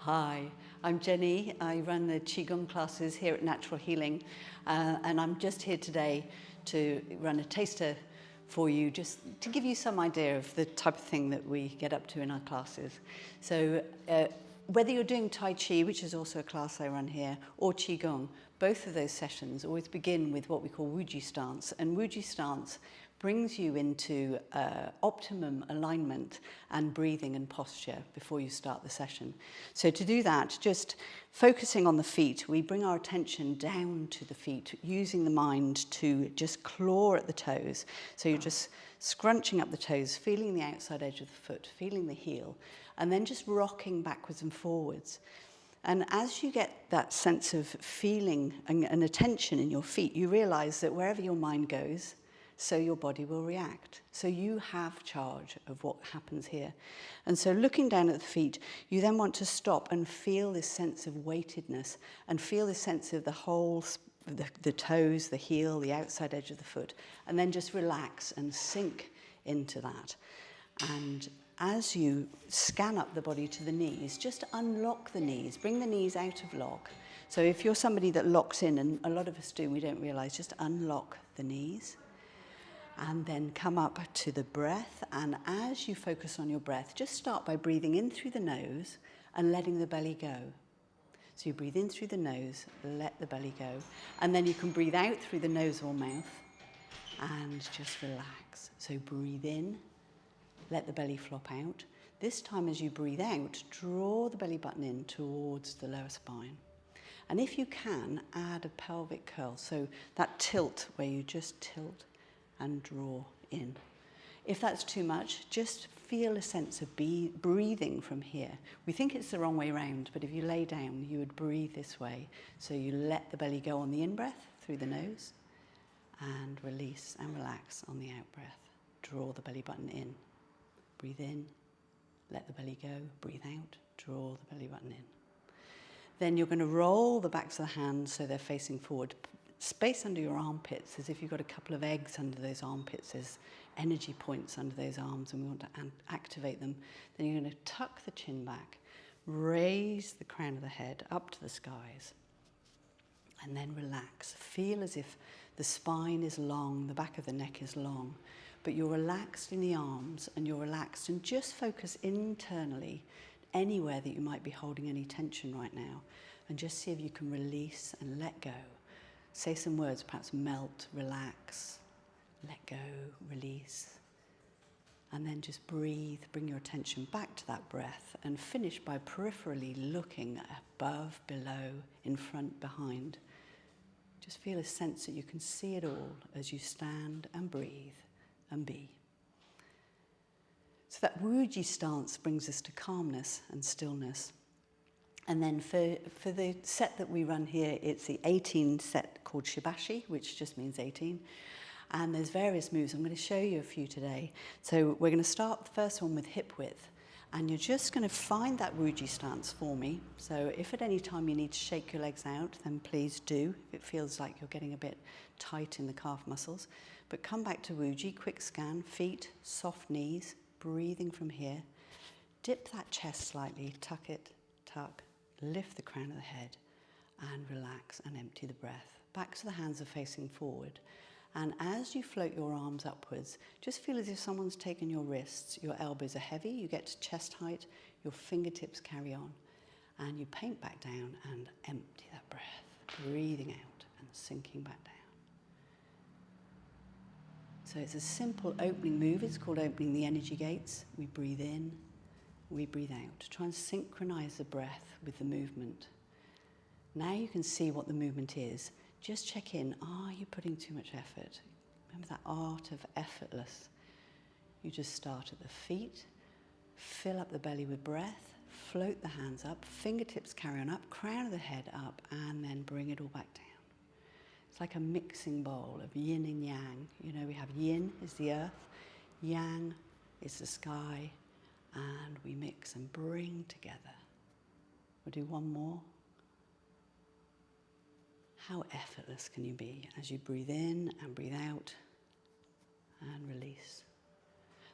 Hi, I'm Jenny. I run the Qigong classes here at Natural Healing, and I'm just here today to run a taster for you, just to give you some idea of the type of thing that we get up to in our classes. So whether you're doing Tai Chi, which is also a class I run here, or Qigong, both of those sessions always begin with what we call Wuji stance, and Wuji stance brings you into optimum alignment and breathing and posture before you start the session. So to do that, just focusing on the feet, we bring our attention down to the feet, using the mind to just claw at the toes. So you're just scrunching up the toes, feeling the outside edge of the foot, feeling the heel, and then just rocking backwards and forwards. And as you get that sense of feeling and attention in your feet, you realize that wherever your mind goes, so your body will react. So you have charge of what happens here. And so looking down at the feet, you then want to stop and feel this sense of weightedness and feel this sense of the whole, the toes, the heel, the outside edge of the foot, and then just relax and sink into that. And as you scan up the body to the knees, just unlock the knees, bring the knees out of lock. So if you're somebody that locks in, and a lot of us do, we don't realize, just unlock the knees. And then come up to the breath, and as you focus on your breath, just start by breathing in through the nose and letting the belly go. So you breathe in through the nose, let the belly go, and then you can breathe out through the nose or mouth and just relax. So breathe in, let the belly flop out. This time as you breathe out, draw the belly button in towards the lower spine. And if you can, add a pelvic curl, so that tilt where you just tilt and draw in. If that's too much, just feel a sense of breathing from here. We think it's the wrong way around, but if you lay down, you would breathe this way. So you let the belly go on the in-breath through the nose and release and relax on the out-breath. Draw the belly button in. Breathe in, let the belly go, breathe out, draw the belly button in. Then you're going to roll the backs of the hands so they're facing forward. Space under your armpits, as if you've got a couple of eggs under those armpits. There's energy points under those arms, and we want to activate them. Then you're going to tuck the chin back, raise the crown of the head up to the skies, and then relax. Feel as if the spine is long, the back of the neck is long, but you're relaxed in the arms, and you're relaxed, and just focus internally anywhere that you might be holding any tension right now, and just see if you can release and let go. Say some words, perhaps melt, relax, let go, release. And then just breathe, bring your attention back to that breath, and finish by peripherally looking above, below, in front, behind. Just feel a sense that you can see it all as you stand and breathe and be. So that Wuji stance brings us to calmness and stillness. And then for the set that we run here, it's the 18 set called Shibashi, which just means 18. And there's various moves. I'm going to show you a few today. So we're going to start the first one with hip width. And you're just going to find that Wuji stance for me. So if at any time you need to shake your legs out, then please do, if it feels like you're getting a bit tight in the calf muscles. But come back to Wuji, quick scan, feet, soft knees, breathing from here. Dip that chest slightly, tuck it, tuck. Lift the crown of the head and relax and empty the breath. Back to the hands are facing forward. And as you float your arms upwards, just feel as if someone's taken your wrists. Your elbows are heavy, you get to chest height, your fingertips carry on. And you paint back down and empty that breath, breathing out and sinking back down. So it's a simple opening move. It's called opening the energy gates. We breathe in. We breathe out. Try and synchronize the breath with the movement. Now you can see what the movement is. Just check in. Are you putting too much effort? Remember that art of effortless. You just start at the feet, fill up the belly with breath, float the hands up, fingertips carry on up, crown of the head up, and then bring it all back down. It's like a mixing bowl of yin and yang. You know, we have yin is the earth, yang is the sky, and we mix and bring together. We'll do one more. How effortless can you be as you breathe in and breathe out and release?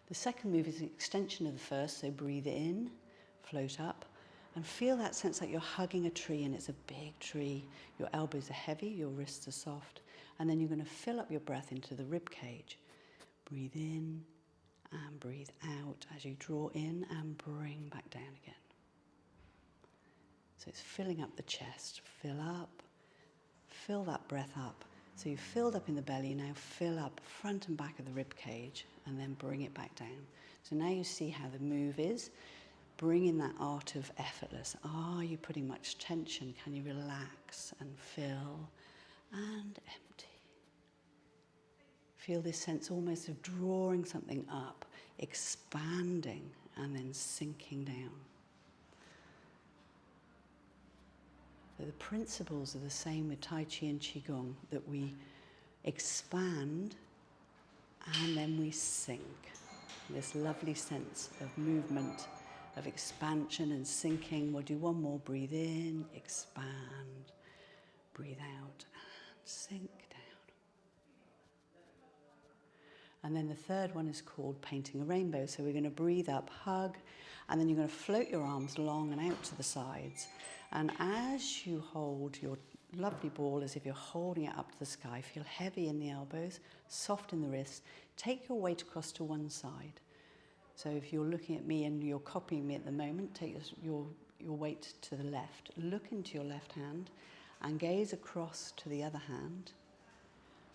The second move is an extension of the first, so breathe in, float up, And feel that sense like you're hugging a tree, and it's a big tree. Your elbows are heavy, your wrists are soft. And then you're going to fill up your breath into the rib cage. Breathe in and breathe out as you draw in and bring back down again. So it's filling up the chest. Fill up. Fill that breath up. So you've filled up in the belly, now fill up front and back of the rib cage and then bring it back down. So now you see how the move is. Bring in that art of effortless. Are you putting much tension? Can you relax and fill and empty? Feel this sense almost of drawing something up, expanding and then sinking down. So the principles are the same with Tai Chi and Qi Gong, that we expand and then we sink. This lovely sense of movement, of expansion and sinking. We'll do one more. Breathe in, expand, breathe out, and sink down. And then the third one is called painting a rainbow. So we're going to breathe up, hug, and then you're going to float your arms long and out to the sides. And as you hold your lovely ball as if you're holding it up to the sky, feel heavy in the elbows, soft in the wrists. Take your weight across to one side. So if you're looking at me and you're copying me at the moment, take your weight to the left. Look into your left hand and gaze across to the other hand.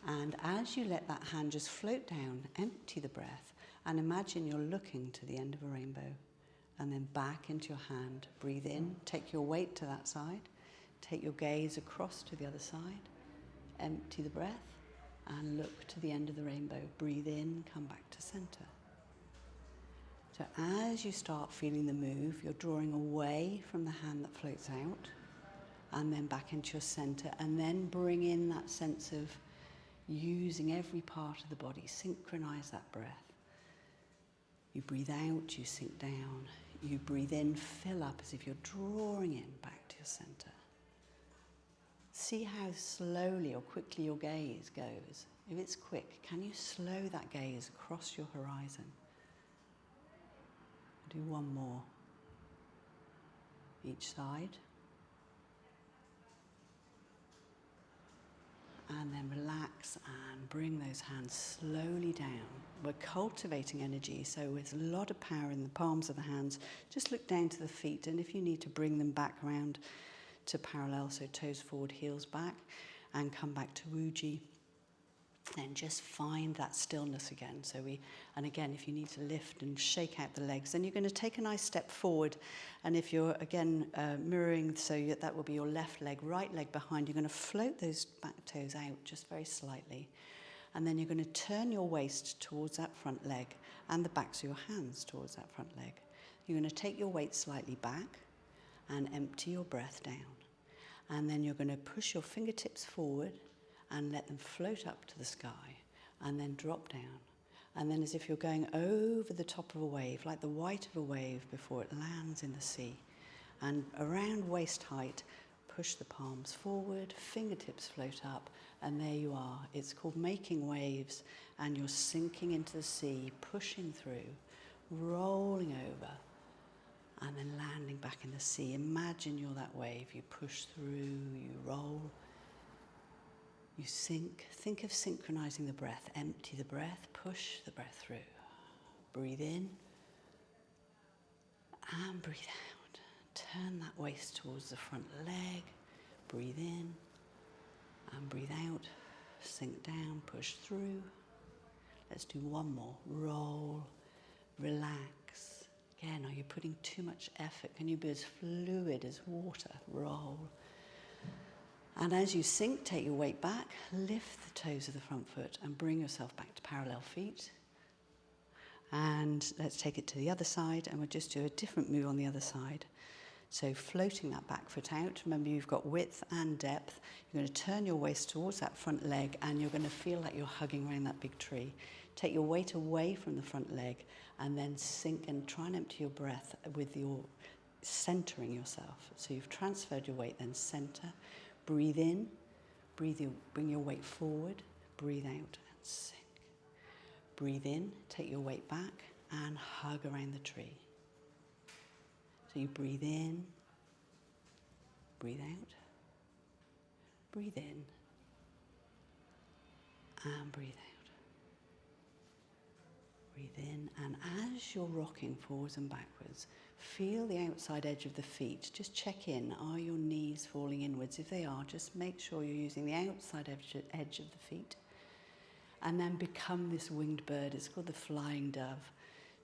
And as you let that hand just float down, empty the breath and imagine you're looking to the end of a rainbow. And then back into your hand. Breathe in, take your weight to that side. Take your gaze across to the other side. Empty the breath and look to the end of the rainbow. Breathe in, come back to center. So as you start feeling the move, you're drawing away from the hand that floats out and then back into your center, and then bring in that sense of using every part of the body. Synchronize that breath. You breathe out, you sink down. You breathe in, fill up as if you're drawing in back to your center. See how slowly or quickly your gaze goes. If it's quick, can you slow that gaze across your horizon? Do one more. Each side. And then relax and bring those hands slowly down. We're cultivating energy, so with a lot of power in the palms of the hands. Just look down to the feet, and if you need to bring them back around to parallel, so toes forward, heels back, and come back to Wuji. Then just find that stillness again. And again, if you need to lift and shake out the legs, then you're going to take a nice step forward. And if you're, again, mirroring, so that will be your left leg, right leg behind, you're going to float those back toes out just very slightly. And then you're going to turn your waist towards that front leg and the backs of your hands towards that front leg. You're going to take your weight slightly back and empty your breath down. And then you're going to push your fingertips forward and let them float up to the sky and then drop down. And then as if you're going over the top of a wave, like the white of a wave before it lands in the sea. And around waist height, push the palms forward, fingertips float up, and there you are. It's called making waves, and you're sinking into the sea, pushing through, rolling over, and then landing back in the sea. Imagine you're that wave. You push through, you roll, you sink. Think of synchronizing the breath. Empty the breath, push the breath through. Breathe in and breathe out. Turn that waist towards the front leg. Breathe in and breathe out. Sink down, push through. Let's do one more. Roll, relax. Again, are you putting too much effort? Can you be as fluid as water? Roll. And as you sink, take your weight back, lift the toes of the front foot and bring yourself back to parallel feet. And let's take it to the other side, and we'll just do a different move on the other side. So floating that back foot out. Remember, you've got width and depth. You're going to turn your waist towards that front leg, and you're going to feel like you're hugging around that big tree. Take your weight away from the front leg and then sink and try and empty your breath with your centering yourself. So you've transferred your weight, then center. Breathe in, bring your weight forward, breathe out and sink. Breathe in, take your weight back and hug around the tree. So you breathe in breathe out, breathe in, and breathe out. Breathe in, and as you're rocking forwards and backwards, feel the outside edge of the feet. Just check in. Are your knees falling inwards? If they are, just make sure you're using the outside edge of the feet. And then become this winged bird. It's called the flying dove.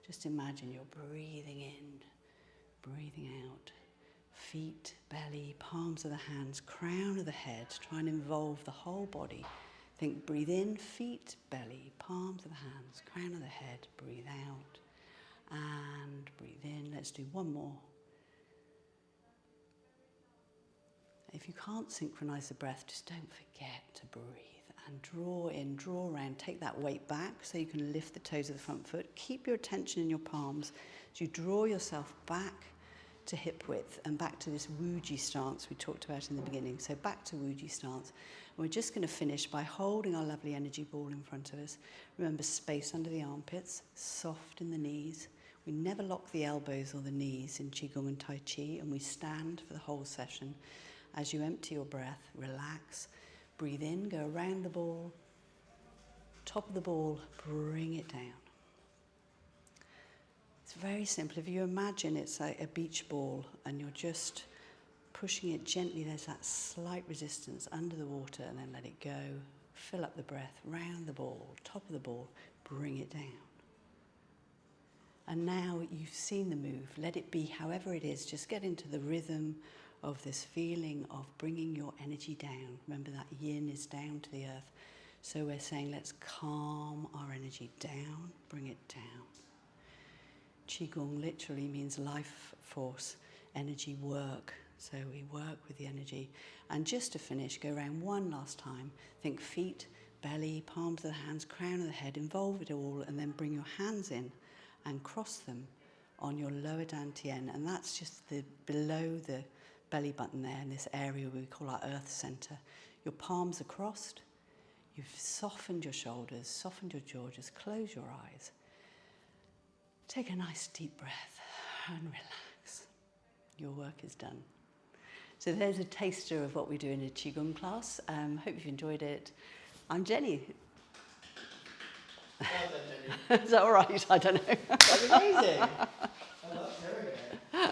Just imagine you're breathing in, breathing out. Feet, belly, palms of the hands, crown of the head. Try and involve the whole body. Think, breathe in, feet, belly, palms of the hands, crown of the head. Breathe out and breathe in. Let's do one more. If you can't synchronize the breath, just don't forget to breathe and draw in, draw around. Take that weight back so you can lift the toes of the front foot. Keep your attention in your palms as you draw yourself back to hip width and back to this Wuji stance we talked about in the beginning. So back to Wuji stance. And we're just going to finish by holding our lovely energy ball in front of us. Remember, space under the armpits, soft in the knees. We never lock the elbows or the knees in Qigong and Tai Chi, and we stand for the whole session. As you empty your breath, relax, breathe in, go around the ball, top of the ball, bring it down. It's very simple. If you imagine it's like a beach ball and you're just pushing it gently, there's that slight resistance under the water, and then let it go. Fill up the breath, round the ball, top of the ball, bring it down. And now you've seen the move. Let it be however it is. Just get into the rhythm of this feeling of bringing your energy down. Remember that yin is down to the earth. So we're saying let's calm our energy down, bring it down. Qigong literally means life force, energy work. So we work with the energy. And just to finish, go around one last time. Think feet, belly, palms of the hands, crown of the head, involve it all, and then bring your hands in and cross them on your lower dantian. And that's just below the belly button there, in this area we call our earth center. Your palms are crossed. You've softened your shoulders, softened your jaw. Just close your eyes. Take a nice deep breath and relax. Your work is done. So there's a taster of what we do in a Qigong class. Hope you've enjoyed it. I'm Jenny. Well done, Jenny. Is that all right? I don't know. That was amazing.